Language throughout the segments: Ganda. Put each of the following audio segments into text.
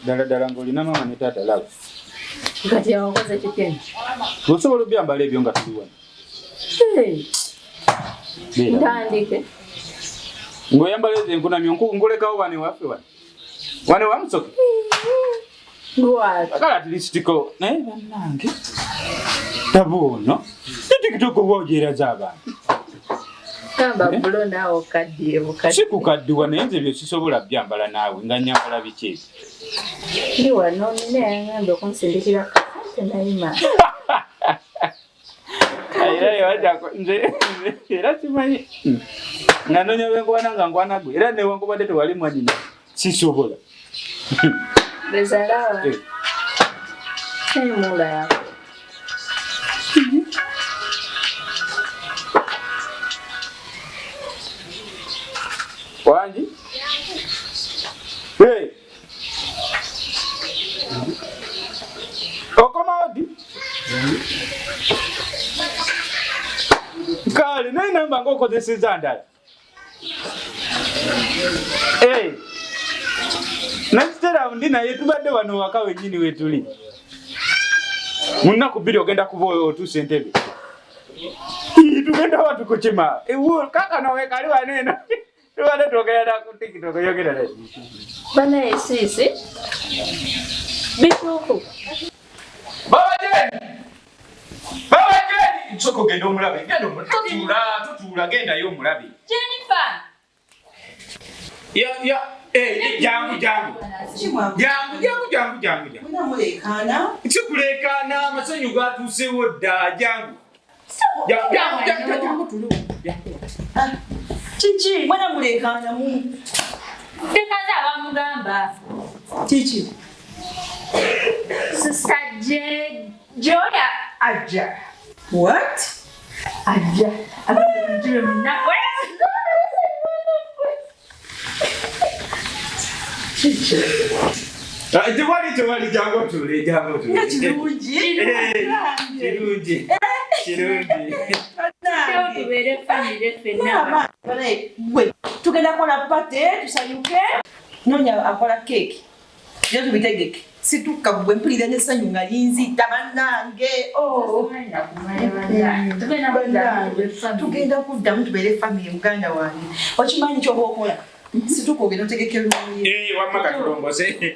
Dala ngolina mama ne taata laba. Kati yakoze kitendo. Osobola obyambala ebyo nga tuli wano. Ndandike. Ngoyambala enkunamyo ngolekawo wane waffe wano. Wane wamusoke. Ngwala. Akala tilistiko naye bannange. Tabuno. TikTok wojera z'abantu. Kamba bulo nawo kaddiye bukadde. Sikukaddiwa naye nze byo sisobola byambala naawe nga nyambala biki. Ndi wano nne ngamba kunsindikira kate nayima. Era wajako nze era simanyi. Nanonya bengwana nga ngwana gwe era ne wankubadde tewali mwanyina sisobola. Bezalawa. Mula yako. Wanji? Hey. Okomaodi? Kale, naye namba ng'okozesezza ndala. Hey. Nakitera ndi naye tubadde wano waka wennyini we tuli. Mu nnaku bbiri ogenda kuba otuuse entebe. Tugenda watu kukima. Kaka nawe kali wano eno. Tubadde twogera ku TikTok yogera naye. Bana esisi. Bituufu. Baba Jeni! Nsoko genda omulabe. Genda omulabe. Tutuula genda yo omulabe. Jennifer. Jangu. Muna mulekana. Sikulekana amasanyu gatuusewo dda jangu. Jangu tulu. Chichi, mwana mulekana mu. Tekaza abamugamba. Chichi. Sister Joya aja. What? Aja. Abamujire munako. Chichi. Tewali jangu tulu. Kirungi. Tubere family fenna. Gwe, tugenda kola pate, tusanyuke. Nonya akola cake. Yo tubitegeke. Situka gwe mpulira n'essanyu nga linzita bannange. Tugenda kuddamu tubeere family muganda wange. Okimanyi ky'oba okola? Situka ogenda otegekera nnungi. Wamma katulongose.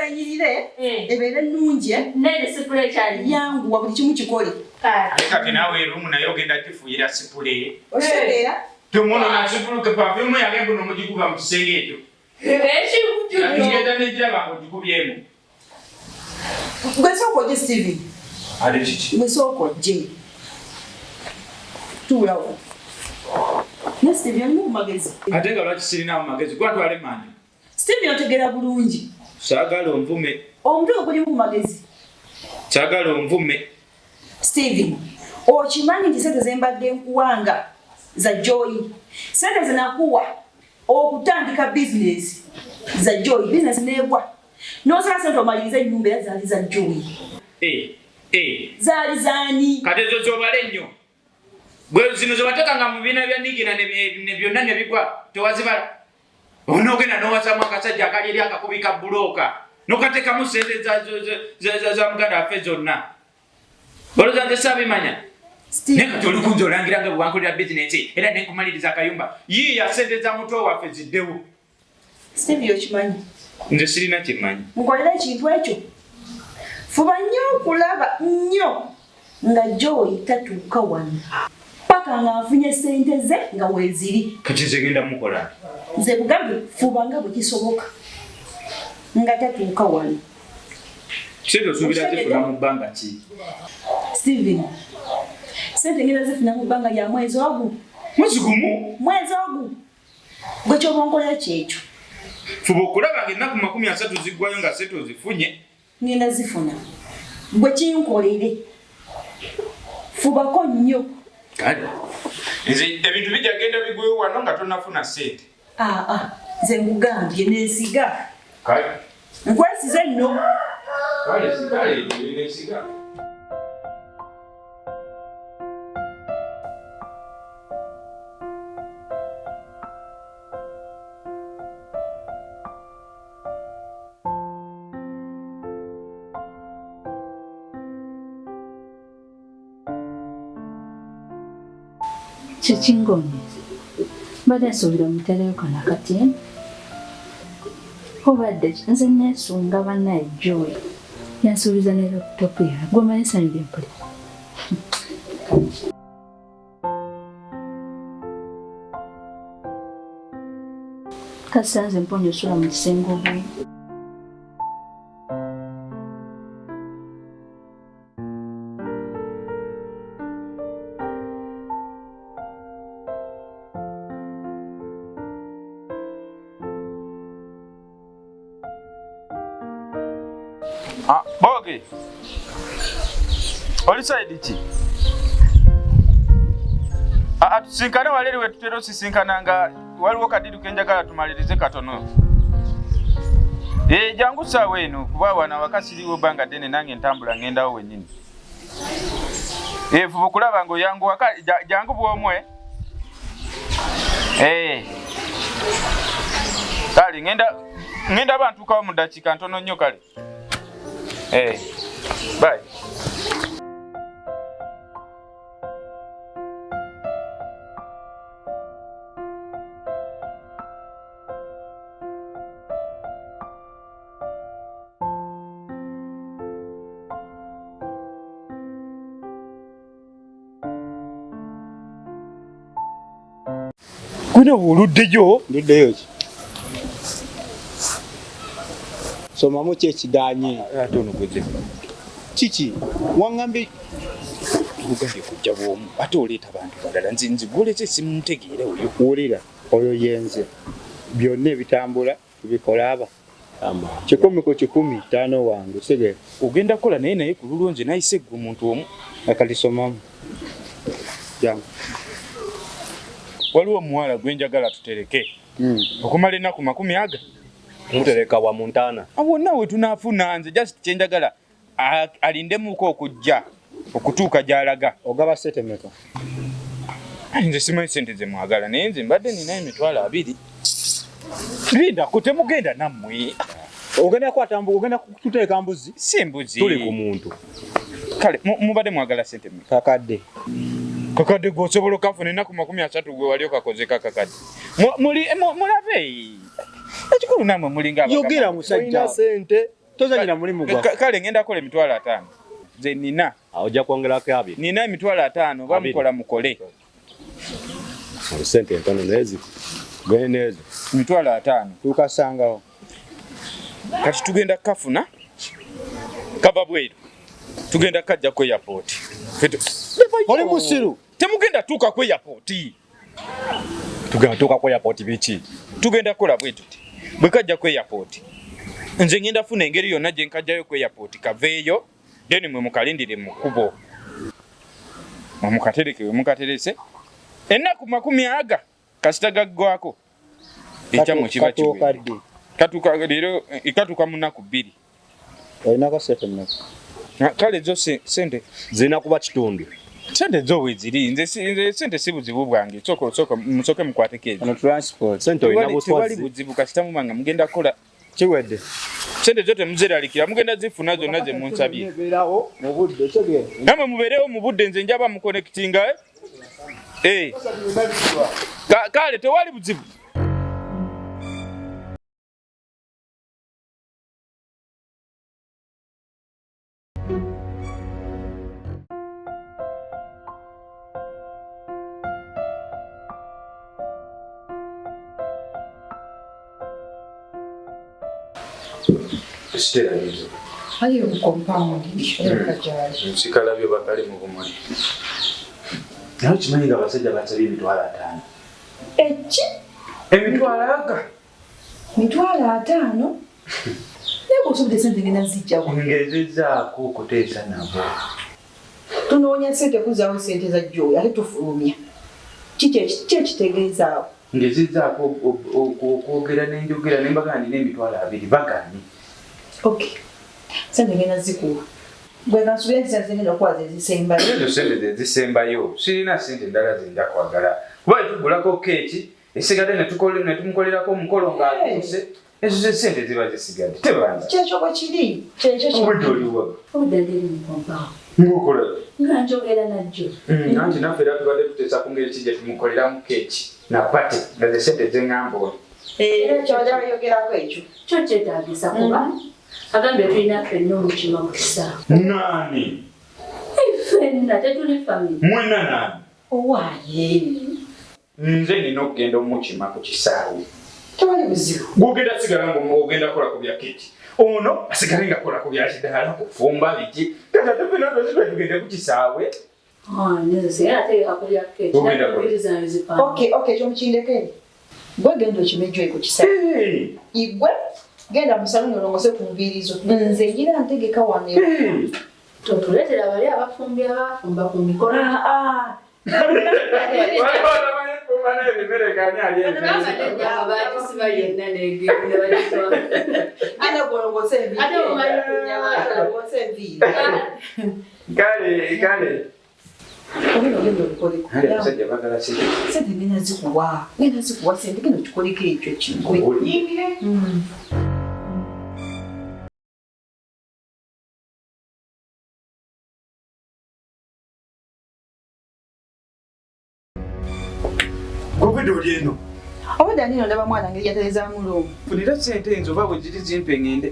Enyirire, ebeere nnungi. Nene sipule kyali. Yanguwa buli kimu kikole. Kati naawe erumu naye ogenda kifuuyira sipule. Okitegeera? Tomono na sipule ke perfume yake mbuno mugikuba mu kisenge ekyo. Ngenda n'egiraba ng'ogikubyemu. Gwe sooka ojje Steven. Ate kiki? Gwe sooka ojje. Tuulawo. Ne Steven alimu ku magezi. Ate nga lwaki sirinamu magezi gwatwale mandi. Steven otegeera bulungi. Saagala onvume. Omutwe gulimu ku magezi. Saagala onvume. Steven, okimanyi nti sente zembadde nkuwanga za Joy. Sente zinakuwa okutandika business za Joy. Business neegwa. N'osala sente omaliriza ennyumba era zaali za Joy. Zaali zaani. Kati ezo zobale nnyo. Bwe zino zobateekanga mu bibiina bya Nigina ne byonna ne bigwa tewazibala. Onoogenda n'owasamu akasajja akali eri akakubika bulooka. N'okateekamu sente za muganda waffe zonna. Boloza nze saabimanya. Naye kati oli kunza olangira nga bwe wankolera bizinesi era ne nkumaliriza akayumba. Yiiya sente za mutwe waffe ziddewo. Steve okimanyi? Nze sirina kimanyi. Nkolera ekintu ekyo. Fuba nnyo okulaba nnyo nga Joy tatuuka wano. Paka nga afunye sente ze nga weeziri. Kati nze genda mukola. Nze bugambe fuba nga bwe kisoboka nga tatuuka wano. Sente osuubira zifuna mu bbanga ki? Steven, sente ngenda zifuna mu bbanga lya mwezi ogu. Mwezi gumu? Mwezi ogu. Gwe ky'oba onkolera kyekyo. Fuba okulaba ng'ennaku 30 ziggwayo nga sente ozifunye. Ngenda zifuna. Gwe kinkolere. Fubako nnyo. Kale. Nze ebintu bijja genda bigweyo wano nga tonnafuna sente. Nze nkugambye neesiga. Kale. Nkwesize nno. Kale, sikale, neesiga. Chichingonye. Mbadde nsuubira muteleyo kana kati. Obadde nze neesunga bannaye Joy. Yansuubiza ne laptop ya. Gwe omanyi nsanyuka empulira. Kasanze mponyo osula mu kisenge obwe. Bogi. Oli side ki? Tusinkane waleri we tutero sisinkananga waliwo kadidu kenjagala tumalirize katono. Jangu sawa eno kuba wana wakasiriwo banga dene nange ntambula ngendawo wennyini. Vuba kulaba ngo yangu jangu bwomwe. Kale ngenda abantu kawo mu dakika ntono nnyo kale. Bye. Kuna uluddeyo? Nduddeyo ki? Somamu ki ekiganye? Ate ono gweze. Kiki? Waŋŋambe tugambye kujja bw'omu ate oleeta bantu balala nziguleze simutegeera oyo. Wulira, oyo yenze. Byonna ebitambula tubikola aba. 10 ku 10 5 wange sege. Ogenda kukola naye ku lulwo nze nayise ggwe omuntu omu. Akati somamu. Jangu. Waliwo omuwala gwe njagala tutereke. Okumala ennaku 40 Tutereka wa Montana. Wonna we tunaafuna nze just kyenjagala alindemuko okujja okutuuka gy'alaga. Ogaba sente mmeka? Nze simanyi sente ze mwagala naye nze mbadde nina emitwalo 2. Linda kutemugenda nammwe. Ogenda kwatambula ogenda kututeeka mbuzi? Si mbuzi. Tuli ku muntu. Kale mubadde mwagala sente mmeka? Kakadde. Kakadde gwosobola okafuna ennaku 30 gwe wali okakoze kakadde. Mulabe. Ekikulu namwe mulinga abagamba. Yogera musajja sente. Tozanyira mulimu gwa. Kale ngenda kola emitwalo 5. Nze nina. Ojja kwongerako 2. Nina emitwalo 5 bamukola mukole. Sente ntono nezi. Gwenezo. Emitwalo 5. Tukasangawo. Kati tugenda kafuna. Kaba bweru. Tugenda kajja ku airport. Oli musiru. Temugenda tuuka ku airport. Tugenda tuuka ku airport biki? Tugenda kola bwe tuti. Bwe kajja ku airport. Nze ngenda funa engeri yonna gye nkajjayo ku airport kaveeyo. Then mwe mukalindire mu kubo. Mukatereke mukaterese. Ennaku 40 kasita gaggwako. Ekyamu kiba kiwe. Katuka leero ikatuka mu nnaku 2. Olinako sente mmeka? Kale zo sente zina kuba kitundu. Sente zo weziri nze sente si buzibu bwange soko musoke mukwateke ezo. Ano transport sente olina buswazi. Tewali buzibu kasita mumanga mugenda kola kiwedde. Sente zote muzeralikira mugenda zifuna zonna ze munsabye. Beerawo mu budde kege. Namwe mubeerewo mu budde nze njaba mu connectinga kale tewali buzibu. Stella hizo. Hayo compound kajali. Nsikala byo bakali mu bumuli. Nawe kimanyi nga basajja basabye emitwalo 5. Echi? Emitwalo aga. Mitwalo 5? Nebo sobde sente ngena zijja ku. Ngezezaako okuteesa nabo. Tunoonya sente kuzaawo sente za Joy ate tufulumya. Kiki kitegeeza? Ngezezaako okwogera n'enjogera n'embagana nina emitwalo 2 baganye. Okay. Sente ngena zikuwa. Gwe nasubira nti sente ngena okwaza ezisembayo. Ezo sente zisembayo. Sirina sente endala zinja kwagala. Kuba tugulako keeki esigadde ne tumukolerako omukolo ng'atuuse ezo sente ziba zisigadde tebanza kyekyo bwe kiri kyekyo obudde oliwa Obudde mukompaawo. ng'okola Nga njogera najjo. anti naffe era tubadde tuteesa ku ngeri kijje tumukoleramu keeki na pate nga ze sente zeŋŋamba oli kyojayogerako ekyo Kyo kyetaagisa kuba agambye tulina ffenna omukima mu kisaawe. naani Ffenna tetuli famire. mwena naani owaaye nze nina okugenda omukima ku kisaawe tewali buzibu gwogenda sigala ng'ogenda kola ku bya keeki ono asigale nga kola ku bya kidaala kufumba biki tata tufena tozitwe tugende ku kisaawe kyomukindekere gwe genda okimejjoe ku kisaawe igwe genda musaluni olongose ku nviirizo nze ngira ntegeka wano Totuleetera bali abafumbi abafumba ku mikolo. sente ngenda zikuwa sente genda okikoleko ekyo kigwe obudde oli eno obudde nino ndaba mwana ngeri yaterezaamu loomu funira sente enzo oba bwe ziri zimpe ngende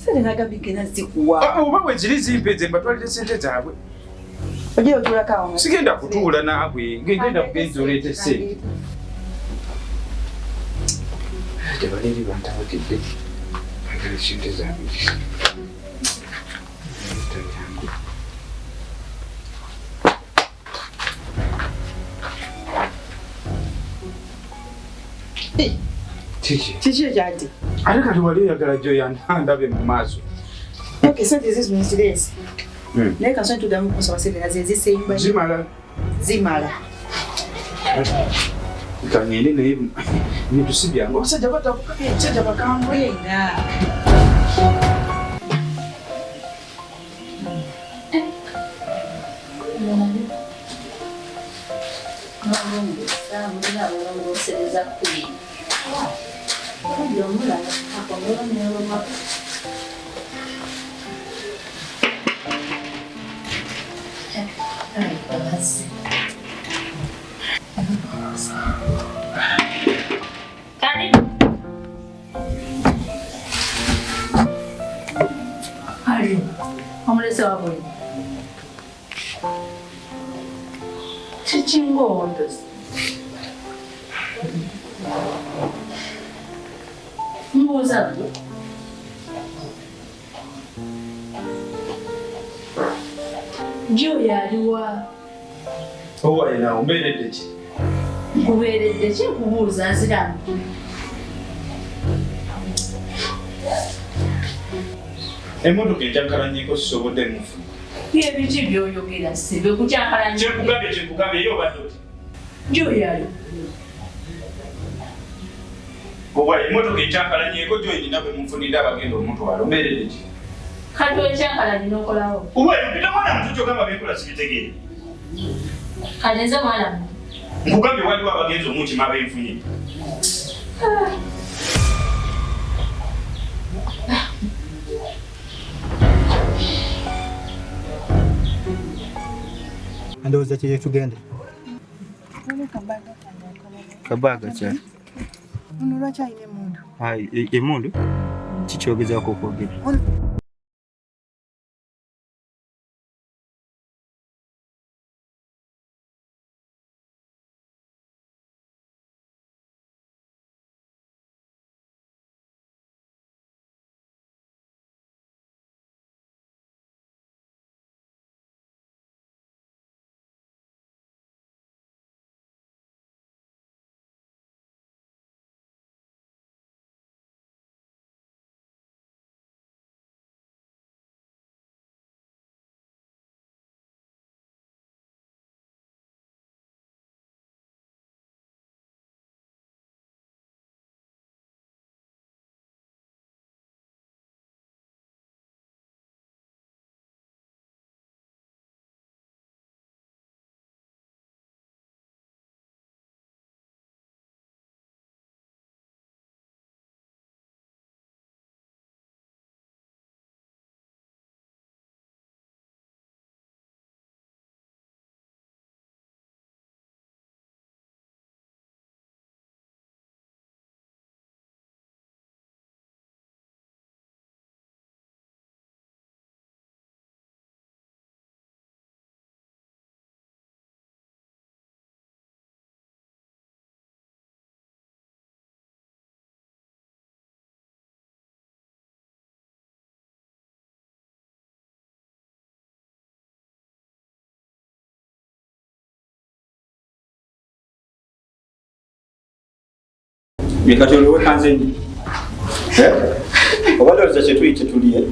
sente nagambye genda zikuwa oba bwe ziri zimpe nze mbatwalire sente zaabwe ogira otuulako awo sigenda kutuula naabwe ngenda kugenza oleete sente tebaleri bantabagidde agala sente zaabwe kiki ekyati ate kati wali oyagala gyoyandabe mu maaso sente zizimisireesi naye kasoni tudamu kusaba sente naze zisemba zimala kangende naye bintu si byange abasajja batabuka abasajja bakambwe Omulese wabwe kikingondo mbuuza gyo yaliwa owaye nawe mbeeredde ki nkubeeredde ki nkubuuza nziramu emmotoka enkyankalanyeko sisobodde mufuna byebiki byoyogera sibe kukyankalanya kyekugambye eyo obadde oti gyo yali owaye emmotoka enkyankalanyeko gyoyinina bwe munfunidde abagenda omutwalo mbeeredde ki kati ekyankalanye n'okolawo owaye mpita mwana muto kyogamba byenkola sibitegeere kati nze mwana muto nkugambye waliwo abagenzi omukima abenfunye Ndowooza kye tugende. Kabaga kyali. ono lwaki alina emundu Emundu kikyogezaako okwogera. Bikatono we kanzenyi. Obalo za chetu itetulie.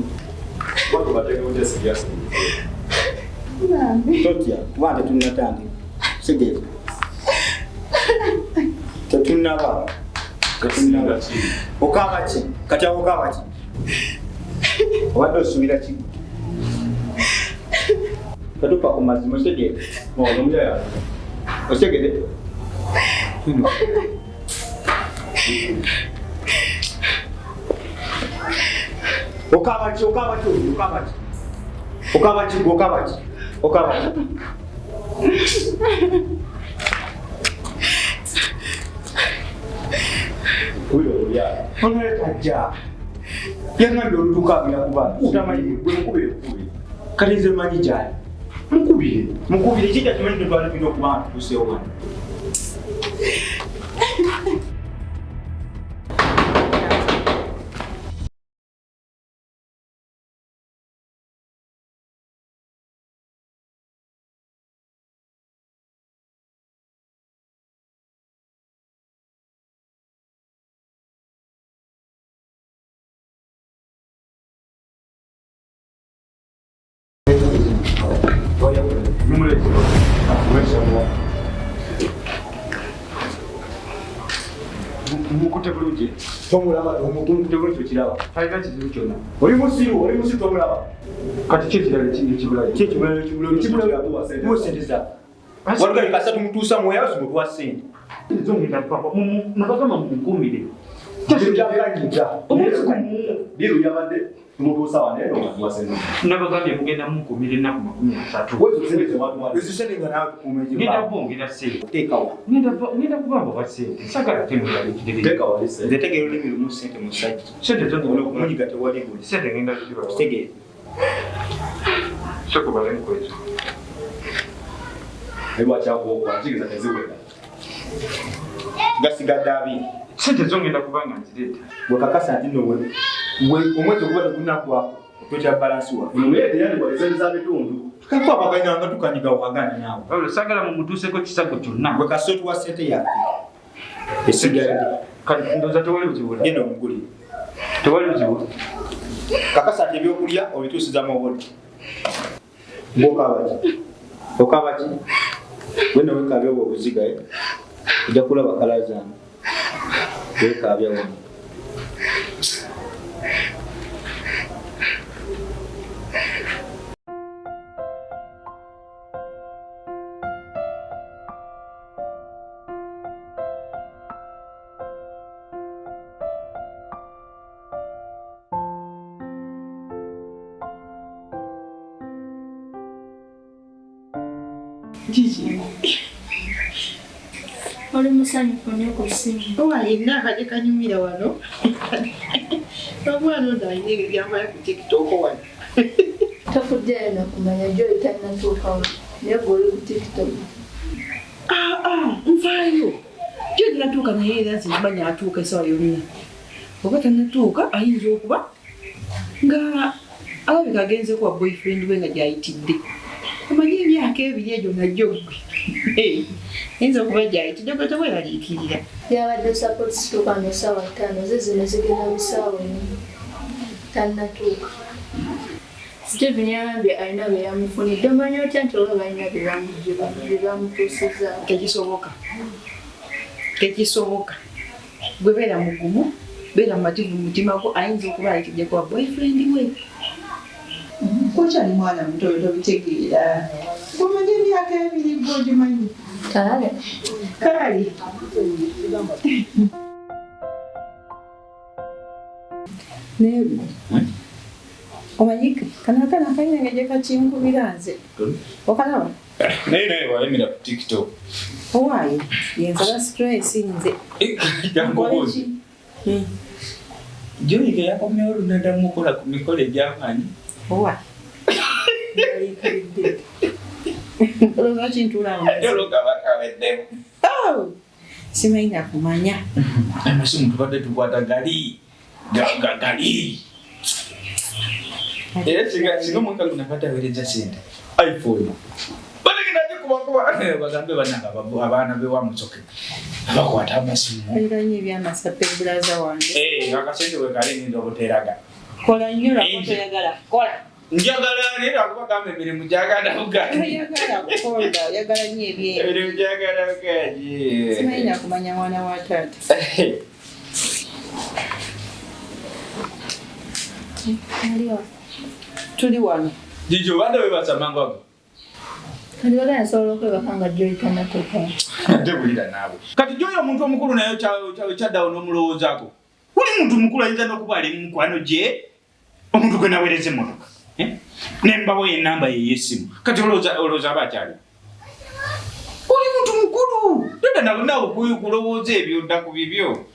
Watu bateke wote serious. Tokia, wande tunatandi. Sige. Tetunaba. Tetunaba. Okabachi, kata okabachi. Wado subira chi. Katupa ku mazima sige. Ngomya ya. Osegede. Okabachi. Huyo ya. Onere tajja. Yanga ndo tukabira kubana. Utamanyi gwe mukubire kubi. Kalize manyi jali. Mukubire chita tumenye twali pino kubana tuseo bana. Mukute bulungi. Tomulaba omuntu bulungi kiraba. Talina kizibu kyonna. Oli musiru tomulaba. Kati kyekirala ekibulayo. Kyekibulayo musendeza. Waliwo kasatu mutuusa mu yawo mutuwa sente. Zongera papa nabagamba mukumire. Biru yabadde mutuusa wane mutuwa sente. Nabagambye mugenda mukumire ennaku 30. Ezisenenga nawe tukuumeje. Ngenda bongera sente. Teekawo. Ngenda kubamba bwa sente. Sagala temulala ekirere. Teekawo lise. Ndetegera olimi lumu sente musajja. Sente zongera omunyiga tewali buli. Sente ngenda kukiba. Tegere. Soko bale nkwezo. Ewa kyako kwanjigeza teziwera. Gasigadde abiri. Sente zongenda kubanga nzireta. Bwekakasa nti nowe omwezi ogubadde gunakwako otwetya balansi wa omulete yani walezeza bitundu tukakwa bakaina nga tukanyiga wagana nawe wabula sagala mu mutuuseko kisago kyonna bwekasotu wa sente yaffe esigadde kati ndoza tewali buzibula genda omuguli tewali buzibula kakasa nti ebyokulya obituusiza mawoli okabaki wena wekabya obwo obuzigaye ojja kulaba kalazana wekabya wona Gigi. Oli musanyufu nnyo ku ssimu. Owalina akadde kanyumira wano. Omwana ono alina ebyo byamala ku TikTok wano. Tafuddeyo nakumanya Joy tannatuukawo naye gwe oli ku TikTok. Nvaayo. Joy tannatuuka naye era nze manya atuuka essaawa yonna. Oba tannatuuka ayinza okuba nga alabika agenze kuwa boyfriend we nga gy'ayitidde. Omanyi emyaka ebiri egyo najjo gwe. Ayinza okuba gy'ayitidde gwe tewelaliikirira. Yabadde support situuka ne ssaawa 5 ze zino zigenda bisaawa 4 tannatuuka. Steven yagambye alina bye yamufunidde omanyi otya nti oba balina bye bamutuusizza. Tekisoboka. Gwe beera mugumu, beera mumativu mu mutima gwo ayinza okuba ayitidde kuwa boyfriend we. Kokyali mwana muto tobitegeera. Omanyi emyaka ebiri gwe ogimanyi. Kale. Nebu. Omanyi kanakana kalina nga gye kakinkubira nze. Okalaba? Naye walemera ku TikTok. Owaayo yensala stress nze. Jangobozi. Joy ke yakomyewo olunada mukola ku mikolo egy'amaanyi. Owa. Olowooza kintulaba. Olokabakaweddemu. Simanyi nakumanya. Amasimu tubadde tukwata gali. Era singa mwaka guno bataweereza sente. iPhone. Bategedaje kubakuba bagambe bananga abaana be wa Musoke. abakwata amasimu Oliranye ebyamasape bulaza wange. akasente we kale ninza obuteeraga Kola nnyo lwaki toyagala kukola. njagala leero akubagamba emirimu gyagala bugaji Toyagala kukola, oyagala nnyo ebyeyo. emirimu gyagala bugaji Simanyi nakumanya mwana wa taata. Tuli wano. Jiji obadde webasamanga wago kati wagala nsobola okwebaka nga Joy tanatuuka. ate bulira naawe kati gyoyo omuntu omukulu naye kyaddawo n'omulowoozaako buli muntu mukulu ayinza n'okuba ali mu mukwano gye omuntu gwe naweereza emmotoka nembawo enamba ye y'essimu kati olowooza aba akyali oli muntu mukulu todda nawe kulowooza ebyo dda ku bibyo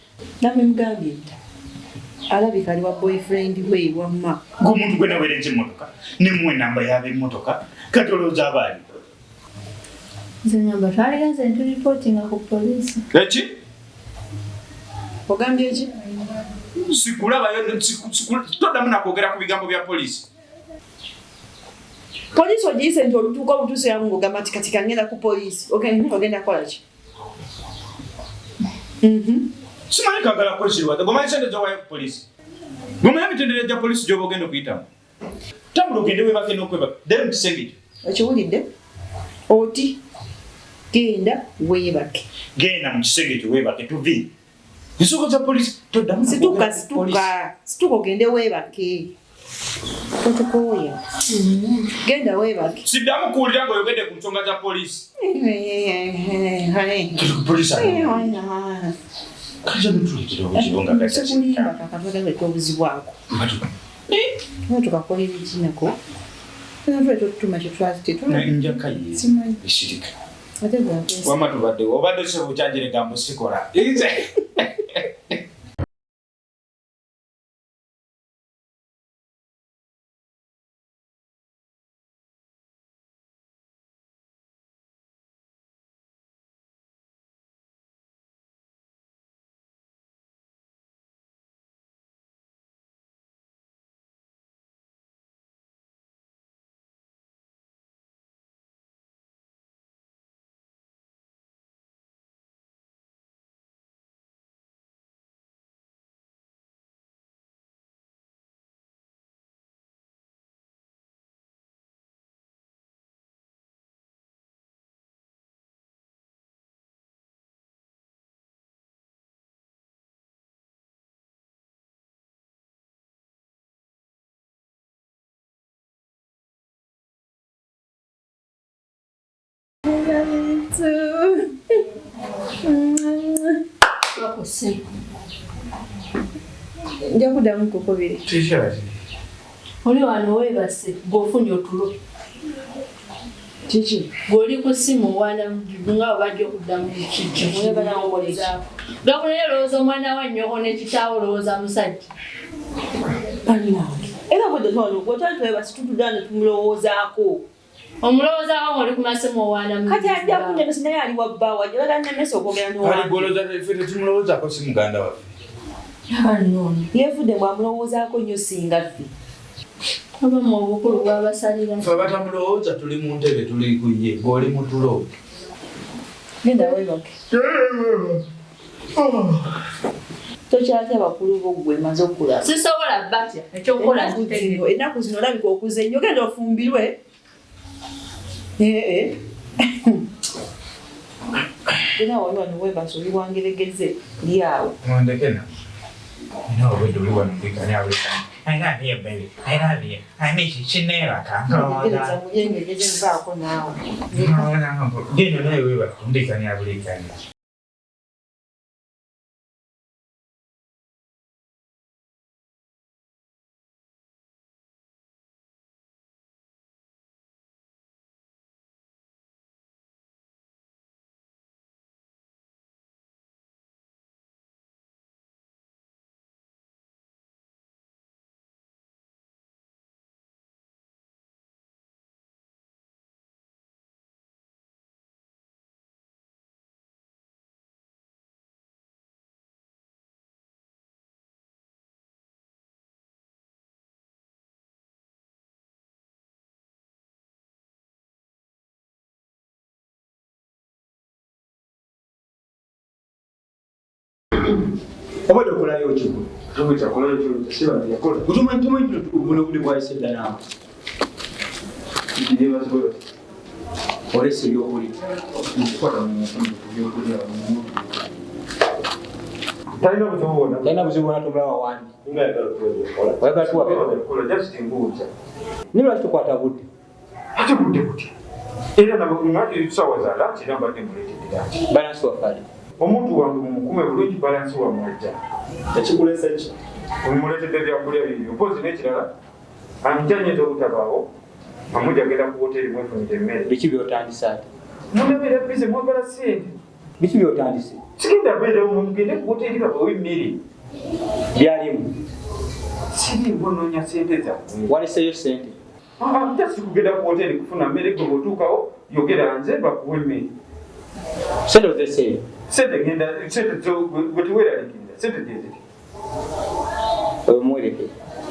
Namwe mugambye nti alabika ali wa boyfriend we wamma. ng'omuntu gwe naweereza emmotoka nemuwa enamba y'ab'emmotoka kati olowooza aba ali Nze nyamba twaligenze ntulipootinga ku poliisi. eki Ogambye ki? sikulabayo toddamu nakwogera ku bigambo bya poliisi Poliisi ogiyise nti olutuuka obutuusa yamu ng'ogamba nti kati kangenda ku poliisi. Ogenda kukola ki? simanyi kagala kwesirwaza gomanyi sente zowayo ku poliisi gomanyi emitendera gya poliisi gyoba ogenda okuyitamu tambula ogende webake n'okwebaka ddala mu kisenge ekyo Okiwulidde? Oti genda weebake. genda mu kisenge ekyo weebake tuvi ensoko za poliisi toddamu Situka ogende weebake. Totukooya. Genda weebake. siddamu kuwulira ng'oyogedde ku nsonga za poliisi poliisi kaja nituletera obuzibu nga Sekulimba kakatwagaleeta obuzibwako. Tukakola ebikinako. Natwe tutuma njakaye Simanyi. esirika Ate bw'akwesa. wama tubadde obadde sebukyanjire gambo sikola Nja kuddamu kukubiri. Oli wano weebase ng'ofunye otulo. Kiki? Gw'oli ku ssimu wana nga obajja okuddamu kiki. Gakuna olowooza omwana wa nnyoko ne kitaawo olowooza musajja. Bannange. Era bwe twali ogwotali twebase tutudda ne tumulowoozaako. Omulowoozaako ng'oli ku masimu owaana mu. Kati ajja kunnemesa naye ali wa bbaawa njagala nnemesa okwogera n'owange. ffe tetumulowoozaako si muganda waffe Abannooni. Yeevudde bw'amulowoozaako nnyo singa ffe. Abamu obukulu bw'abasalira. ffe batamulowooza tuli mu ntebe tuli ku ye ng'oli mu tulo Genda weebake. Tokyatya bakulu bo gwe maze okulaba. Sisobola batya ekyokukola Zino, ennaku zino olabika okuze nnyo genda ofumbirwe. Era wali wano weebase oli wangeregeze li awo. mwandekena ina obwedde oli wano mbikani abulekani I love you, baby. I love you. I miss you. Chinela, Ngereza muyengegeze nvaako naawe. Genda naye weebaka ndekani abulekani. Obadde okolayo ki? Tumicha kolayo kyo siba yakola. Tumanyi buno buli bwayise ddala. Ndiye bazibolo. Olese byokuli. Nkwata mu mukono byokulya mu. Talina buzibona. Talina buzibona tomulawa wandi. Ngayagala kukola. Oyagala tuwa kola just nguuza. Ni lwaki tukwata budde? Ate budde buti. Era nabo ngati sawa za lunch namba temulete. Balance wa fali. Omuntu wange mumukume bulungi balance wa mwajja. Ekikulesa ki? Omuletedde byakulya bibyo. Mpozi n'ekirala anjanyeza obutabaawo. Amuja agenda ku hoteli mwefunire emmere. Biki byotandise ate? Munabeera bize mwagala ssente. Biki byotandise? Sigenda beera mugende ku hoteli babawe emmere. Byalimu. Siri mbonoonya ssente zammwe. Waleseyo ssente. Just kugenda ku hoteli kufuna mmere gwe bw'otuukawo yogera nze bakuwa emmere. Ssente ozeseeyo. Ssente zo gwe teweeraliikirira. Ssente gyeziti. Omuwereke.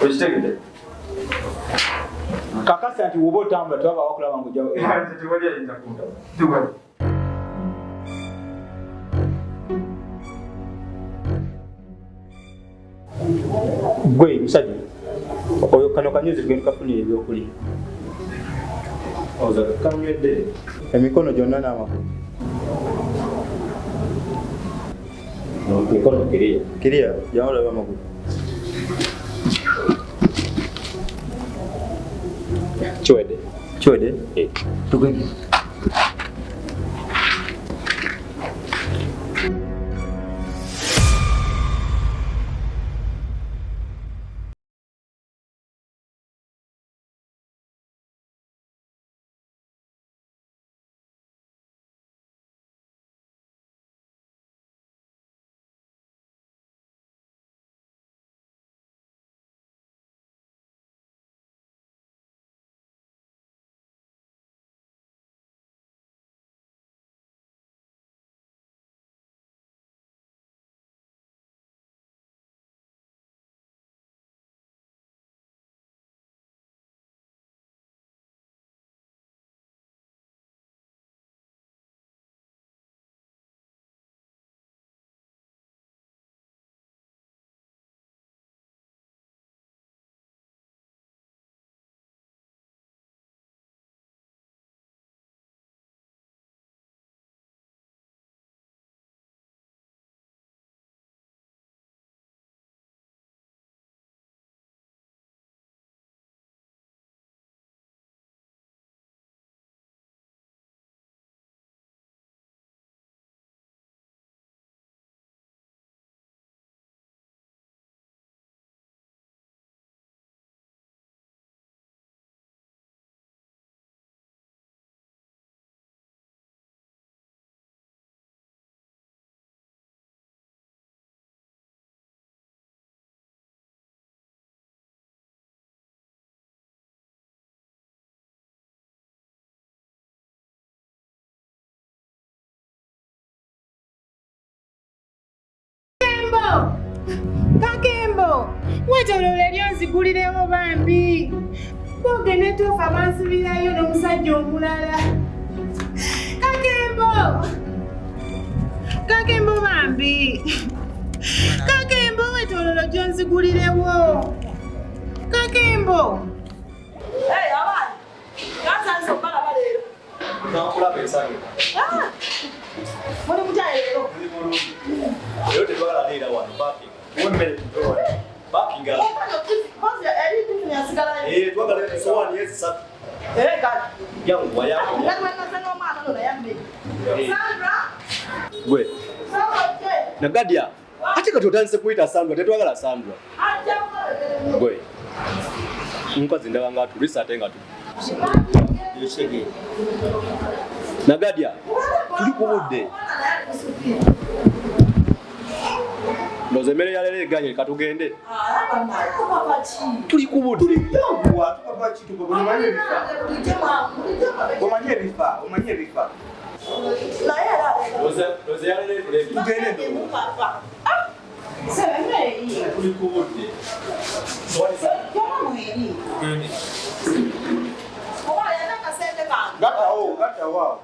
Okitegedde? Kakasa nti woba otambula tewaba wakulaba ng'ojja. Nze tewali ayinza kundaba. Tewali. Gwe musajja. Oyo kano kanyuzi tugenda tukafunira ebyokulya. Oza kanywedde. Emikono gyonna n'amagulu. Emikono kiriya. Kiriya, jama olaba amagulu. Kiwedde. Kiwedde? Tugende. Kakembo, wetolole lyonzigulirewo bambi. Bogende tufa bansibirayo n'omusajja omulala. Kakembo bambi. Kakembo wetolole gyonzigulirewo. Kakembo. Hey, abaana. Kansanze obalaba leero. Nakulaba ensange. Muli mutya leero? Leero tetwagala leera wano parking. Wemmere tutowa. Parking ala. Kozi eri tutu yasigalayo. Twagala sowaani ezisatu. Kati. Yangu wayako. Ngati wanaza n'omwana ono yambe. Sandra. Gwe. Sabaje. Nagadia. Ate kati otandise kuyita Sandra, tetwagala Sandra. Ajja. Gwe. Nkozi ndaba nga tulisa ate nga tu. Yeshege. Nagadia. Tuli ku budde. Ndoze emmere ya leero eganye katugende. Tuli ku budde. Omanye ebifa. Ndoze ya leero tulende. Tugende ndo. Tuli ku budde. Gatawo.